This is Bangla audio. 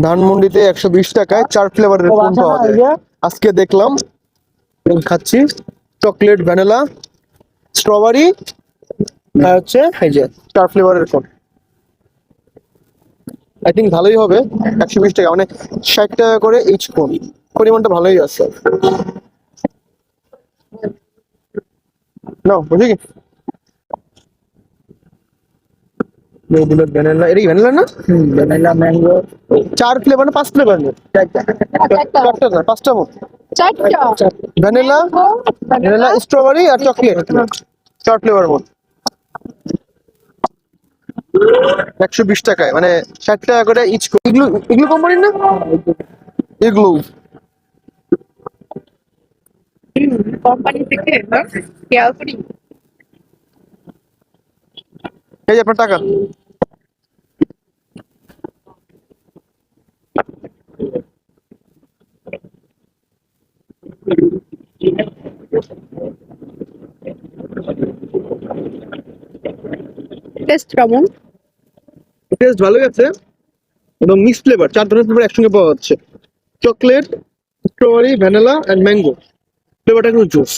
ধানমন্ডিতে 120 টাকায় 4 ফ্লেভারের কোন পাওয়া যায়। আজকে দেখলাম, খাচ্ছি চকলেট, ভ্যানিলা, স্ট্রবেরি, আর হচ্ছে এই যে 4 ফ্লেভারের কোন। আই থিঙ্ক ভালোই হবে। 120 টাকা মানে 60 টাকা করে ইচ কোন, পরিমাণটা ভালোই আছে। নাও বুঝি কি ভ্যানিলা, এটা ভ্যানিলা না? Vanilla, mango. 4 ফ্লেভার না 5 ফ্লেভার? চারটা না 5টা মোট। ভ্যানিলা, ভ্যানিলা, স্ট্রবেরি আর চকলেট, 4 ফ্লেভার মোট 120 টাকায়, মানে 60 টাকা করে ইচ। এগুলো এগুলো কোম্পানির না? এগুলো কোম্পানি থেকে খেয়াল করি। এই যে আপনার টাকা। টেস্ট কেমন? টেস্ট ভালোই আছে এবং মিক্স ফ্লেভার, 4 ধরনের ফ্লেভার একসঙ্গে পাওয়া যাচ্ছে। Chocolate, strawberry, vanilla and mango. ফ্লেভারটা কিন্তু জুস।